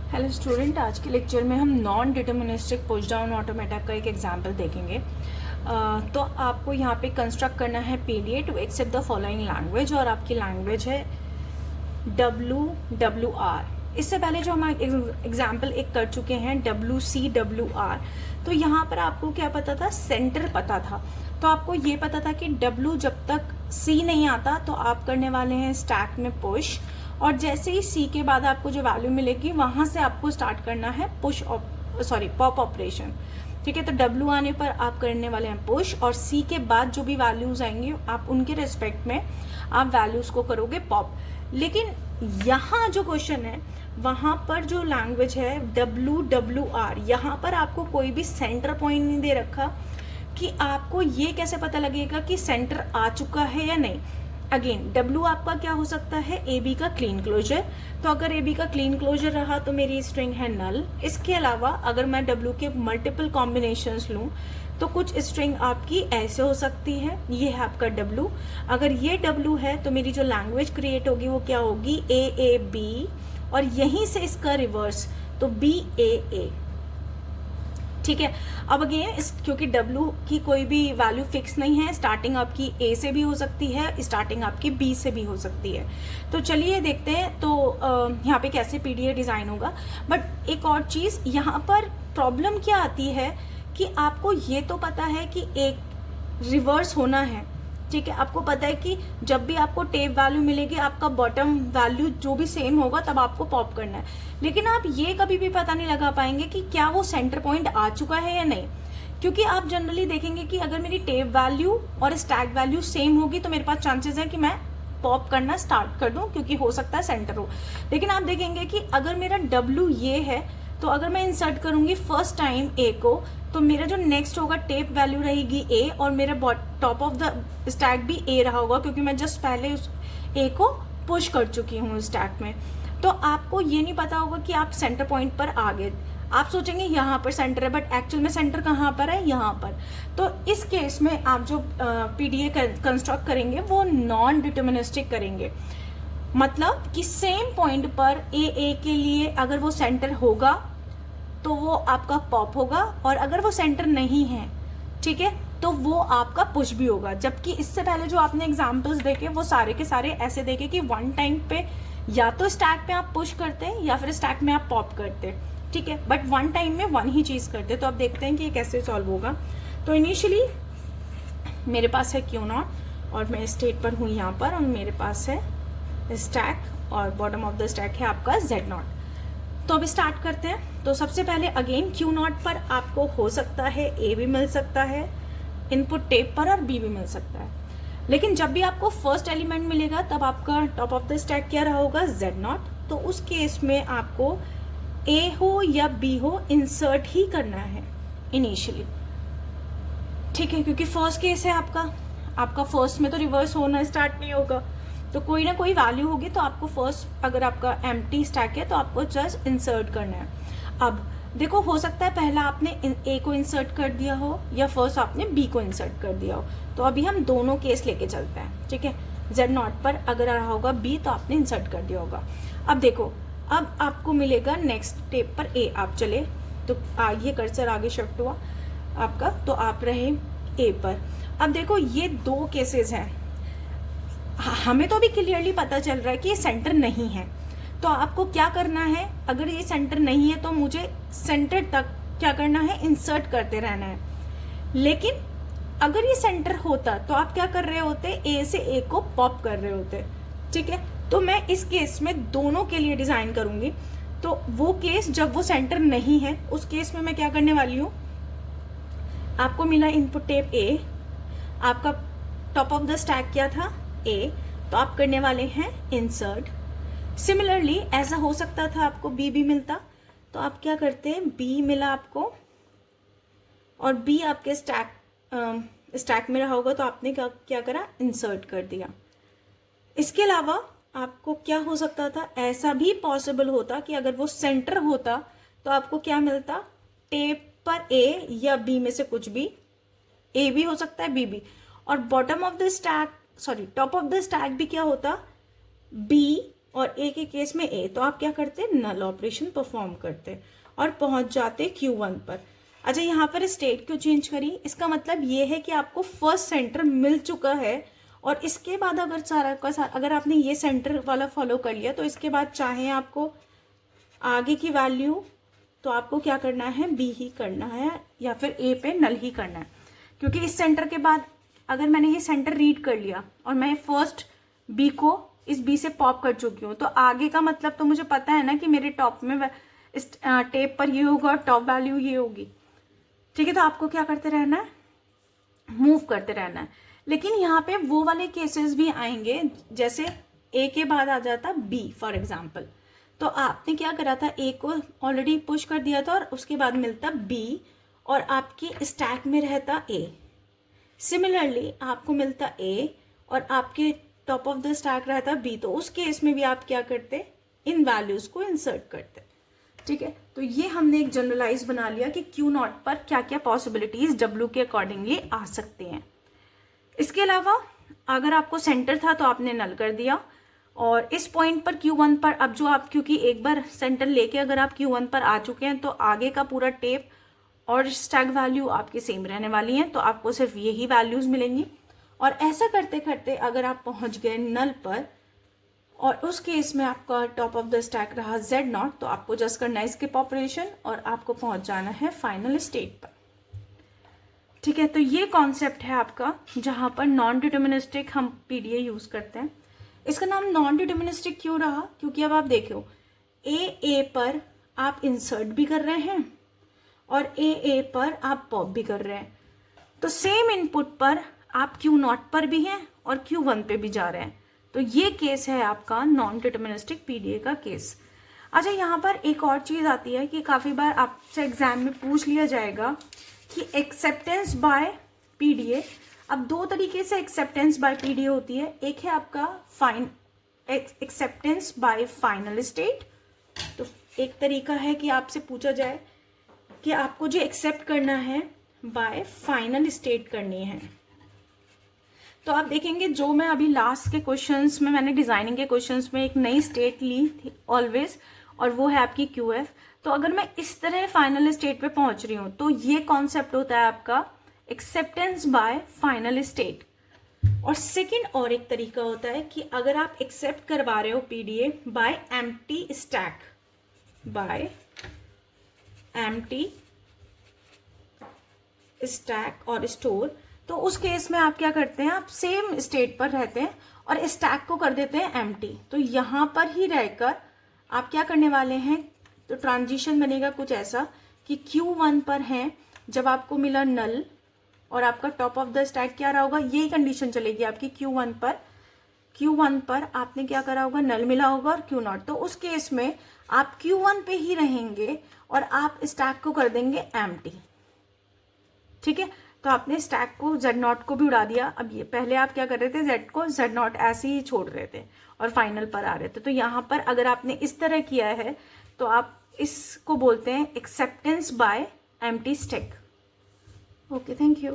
Hello student, आज के lecture में हम non deterministic push down automata का एक एग्जांपल देखेंगे। तो आपको यहाँ पे कंस्ट्रक्ट करना है PDA to accept the following language, और आपकी लैंग्वेज है WWR। इससे पहले जो हम एग्जाम्पल एक कर चुके हैं WCWR। तो यहाँ पर आपको क्या पता था, सेंटर पता था। तो आपको ये पता था कि W जब तक C नहीं आता तो आप करने वाले हैं स्टैक में पुश, और जैसे ही C के बाद आपको जो वैल्यू मिलेगी वहां से आपको स्टार्ट करना है पॉप ऑपरेशन। ठीक है, तो W आने पर आप करने वाले हैं पुश, और C के बाद जो भी वैल्यूज आएंगे आप उनके रिस्पेक्ट में आप वैल्यूज को करोगे पॉप। लेकिन यहाँ जो क्वेश्चन है वहां पर जो लैंग्वेज है WWR, यहाँ पर आपको कोई भी सेंटर पॉइंट नहीं दे रखा कि आपको ये कैसे पता लगेगा कि सेंटर आ चुका है या नहीं। अगेन W आपका क्या हो सकता है, AB का क्लीन क्लोजर। तो अगर AB का क्लीन क्लोजर रहा तो मेरी स्ट्रिंग है नल। इसके अलावा अगर मैं W के मल्टीपल कॉम्बिनेशंस लूं तो कुछ स्ट्रिंग आपकी ऐसे हो सकती है, ये है आपका W। अगर ये W है तो मेरी जो लैंग्वेज क्रिएट होगी वो क्या होगी, AAB, और यहीं से इसका रिवर्स तो BAA। ठीक है, अब अगेन क्योंकि W की कोई भी वैल्यू फिक्स नहीं है, स्टार्टिंग आपकी A से भी हो सकती है, स्टार्टिंग आपकी B से भी हो सकती है। तो चलिए देखते हैं तो यहाँ पे कैसे पीडीए डिजाइन होगा। बट एक और चीज यहाँ पर प्रॉब्लम क्या आती है कि आपको ये तो पता है कि एक रिवर्स होना है। ठीक है, आपको पता है कि जब भी आपको टेप वैल्यू मिलेगी आपका बॉटम वैल्यू जो भी सेम होगा तब आपको पॉप करना है। लेकिन आप ये कभी भी पता नहीं लगा पाएंगे कि क्या वो सेंटर पॉइंट आ चुका है या नहीं, क्योंकि आप जनरली देखेंगे कि अगर मेरी टेप वैल्यू और स्टैक वैल्यू सेम होगी तो मेरे पास चांसेस है कि मैं पॉप करना स्टार्ट कर दूं, क्योंकि हो सकता है सेंटर हो। लेकिन आप देखेंगे कि अगर मेरा W ये है तो अगर मैं इंसर्ट करूंगी फर्स्ट टाइम A को तो मेरा जो नेक्स्ट होगा टेप वैल्यू रहेगी A, और मेरा टॉप ऑफ द स्टैक भी A रहा होगा, क्योंकि मैं जस्ट पहले उस A को पुश कर चुकी हूँ स्टैक में। तो आपको ये नहीं पता होगा कि आप सेंटर पॉइंट पर आ गए। आप सोचेंगे यहाँ पर सेंटर है, बट एक्चुअल में सेंटर कहाँ पर है, यहाँ पर। तो इस केस में आप जो पीडीए कंस्ट्रक्ट करेंगे वो नॉन डिटर्मिनिस्टिक करेंगे। मतलब कि सेम पॉइंट पर A के लिए अगर वो सेंटर होगा तो वो आपका पॉप होगा, और अगर वो सेंटर नहीं है, ठीक है, तो वो आपका पुश भी होगा। जबकि इससे पहले जो आपने एग्जांपल्स देखे वो सारे के सारे ऐसे देखे कि वन टाइम पे या तो स्टैक पे आप पुश करते या फिर स्टैक में आप पॉप करते। ठीक है, बट वन टाइम में वन ही चीज करते। तो अब देखते हैं कि ये कैसे सॉल्व होगा। तो इनिशियली मेरे पास है Q0 और मैं स्टेट पर हूँ यहाँ पर, और मेरे पास है स्टैक और बॉटम ऑफ द स्टैक है आपका Z0। तो अब स्टार्ट करते हैं। तो सबसे पहले अगेन Q0 पर आपको हो सकता है A भी मिल सकता है इनपुट टेप पर, और B भी मिल सकता है। लेकिन जब भी आपको फर्स्ट एलिमेंट मिलेगा तब आपका टॉप ऑफ द स्टैक क्या रहा होगा, Z0। तो उस केस में आपको A हो या B हो इंसर्ट ही करना है इनिशियली। ठीक है, क्योंकि फर्स्ट केस है आपका फर्स्ट में तो रिवर्स होना स्टार्ट नहीं होगा, तो कोई ना कोई वैल्यू होगी। तो आपको फर्स्ट अगर आपका एम्प्टी स्टैक है तो आपको जस्ट इंसर्ट करना है। अब देखो, हो सकता है पहला आपने A को इंसर्ट कर दिया हो या फर्स्ट आपने B को इंसर्ट कर दिया हो। तो अभी हम दोनों केस लेके चलते हैं। ठीक है, Z0 पर अगर रहा होगा B तो आपने इंसर्ट कर दिया होगा। अब देखो, अब आपको मिलेगा नेक्स्ट टेप पर A आप चले तो ये कर्सर आगे शिफ्ट हुआ आपका, तो आप रहे A पर। अब देखो, ये दो केसेस हैं। हमें तो अभी क्लियरली पता चल रहा है कि ये सेंटर नहीं है। तो आपको क्या करना है, अगर ये सेंटर नहीं है तो मुझे सेंटर तक क्या करना है, इंसर्ट करते रहना है। लेकिन अगर ये सेंटर होता तो आप क्या कर रहे होते, A से A को पॉप कर रहे होते। ठीक है, तो मैं इस केस में दोनों के लिए डिजाइन करूंगी। तो वो केस जब वो सेंटर नहीं है उस केस में मैं क्या करने वाली हूँ, आपको मिला इनपुट टेप A, आपका टॉप ऑफ द स्टैक क्या था, A, तो आप करने वाले हैं इंसर्ट। सिमिलरली ऐसा हो सकता था आपको B भी मिलता, तो आप क्या करते हैं, B मिला आपको और B आपके स्टैक में रहा होगा तो आपने क्या करा, इंसर्ट कर दिया। इसके अलावा आपको क्या हो सकता था, ऐसा भी पॉसिबल होता कि अगर वो सेंटर होता तो आपको क्या मिलता, टेप पर A या B में से कुछ भी, A भी हो सकता है B भी, और bottom of the stack top of the stack भी क्या होता, B और ए के केस में ए, तो आप क्या करते, नल ऑपरेशन परफॉर्म करते और पहुंच जाते Q1 पर। अच्छा, यहाँ पर स्टेट क्यों चेंज करी, इसका मतलब ये है कि आपको फर्स्ट सेंटर मिल चुका है और इसके बाद अगर सारा का सारा अगर आपने ये सेंटर वाला फॉलो कर लिया तो इसके बाद चाहे आपको आगे की वैल्यू, तो आपको क्या करना है, बी ही करना है या फिर ए पे नल ही करना है। क्योंकि इस सेंटर के बाद अगर मैंने ये सेंटर रीड कर लिया और मैं फर्स्ट बी को इस बी से पॉप कर चुकी हूँ, तो आगे का मतलब तो मुझे पता है ना कि मेरे टॉप में इस टेप पर ये होगा और टॉप वैल्यू ये होगी। ठीक है, तो आपको क्या करते रहना है, मूव करते रहना है। लेकिन यहाँ पे वो वाले केसेस भी आएंगे जैसे ए के बाद आ जाता बी फॉर एग्जाम्पल, तो आपने क्या करा था, ए को ऑलरेडी पुश कर दिया था और उसके बाद मिलता बी और आपकी स्टैक में रहता ए। सिमिलरली आपको मिलता ए और आपके टॉप ऑफ द स्टैक रहता बी, तो उस केस में भी आप क्या करते, इन वैल्यूज को इंसर्ट करते। ठीक है, तो ये हमने एक जनरलाइज बना लिया कि क्यू नॉट पर क्या क्या पॉसिबिलिटीज डब्ल्यू के अकॉर्डिंगली आ सकते हैं। इसके अलावा अगर आपको सेंटर था तो आपने नल कर दिया और इस पॉइंट पर Q1 पर अब जो आप, क्योंकि एक बार सेंटर लेके अगर आप Q1 पर आ चुके हैं तो आगे का पूरा टेप और स्टैक वैल्यू आपकी सेम रहने वाली हैं, तो आपको सिर्फ यही वैल्यूज मिलेंगी। और ऐसा करते करते अगर आप पहुंच गए नल पर और उस केस में आपका टॉप ऑफ द स्टैक रहा Z0, तो आपको जस्ट करना है स्किप ऑपरेशन और आपको पहुंच जाना है फाइनल स्टेट पर। ठीक है, तो ये कॉन्सेप्ट है आपका जहां पर नॉन डिटर्मिनिस्टिक हम पीडीए यूज करते हैं। इसका नाम नॉन डिटर्मिनिस्टिक क्यों रहा, क्योंकि अब आप देखो ए पर आप इंसर्ट भी कर रहे हैं और ए पर आप पॉप भी कर रहे हैं, तो सेम इनपुट पर आप Q0 पर भी हैं और Q1 पे भी जा रहे हैं, तो ये केस है आपका नॉन डिटर्मिनिस्टिक पीडीए का केस। अच्छा, यहाँ पर एक और चीज आती है कि काफी बार आपसे एग्जाम में पूछ लिया जाएगा कि एक्सेप्टेंस बाय पीडीए। अब दो तरीके से एक्सेप्टेंस बाय पीडीए होती है, एक है आपका एक्सेप्टेंस बाय फाइनल स्टेट। तो एक तरीका है कि आपसे पूछा जाए कि आपको जो एक्सेप्ट करना है बाय फाइनल स्टेट करनी है, तो आप देखेंगे जो मैं अभी लास्ट के क्वेश्चंस में, मैंने डिजाइनिंग के क्वेश्चंस में एक नई स्टेट ली थी ऑलवेज, और वो है आपकी QF। तो अगर मैं इस तरह फाइनल स्टेट पे पहुंच रही हूं तो ये कॉन्सेप्ट होता है आपका एक्सेप्टेंस बाय फाइनल स्टेट। और सेकंड और एक तरीका होता है कि अगर आप एक्सेप्ट करवा रहे हो PDA by empty stack, by empty stack और स्टोर, तो उस केस में आप क्या करते हैं, आप सेम स्टेट पर रहते हैं और स्टैक को कर देते हैं एम्प्टी। तो यहां पर ही रहकर आप क्या करने वाले हैं, तो ट्रांजिशन बनेगा कुछ ऐसा कि Q1 पर है जब आपको मिला नल और आपका टॉप ऑफ द स्टैक क्या रहा होगा, यही कंडीशन चलेगी आपकी Q1 पर आपने क्या करा होगा, नल मिला होगा और Q0, तो उस केस में आप Q1 पे ही रहेंगे और आप स्टैक को कर देंगे एम्प्टी। ठीक है, तो आपने स्टैक को Z0 को भी उड़ा दिया। अब ये पहले आप क्या कर रहे थे, Z को Z0 ऐसे ही छोड़ रहे थे और फाइनल पर आ रहे थे, तो यहाँ पर अगर आपने इस तरह किया है तो आप इसको बोलते हैं acceptance bye empty stack. Okay, thank you.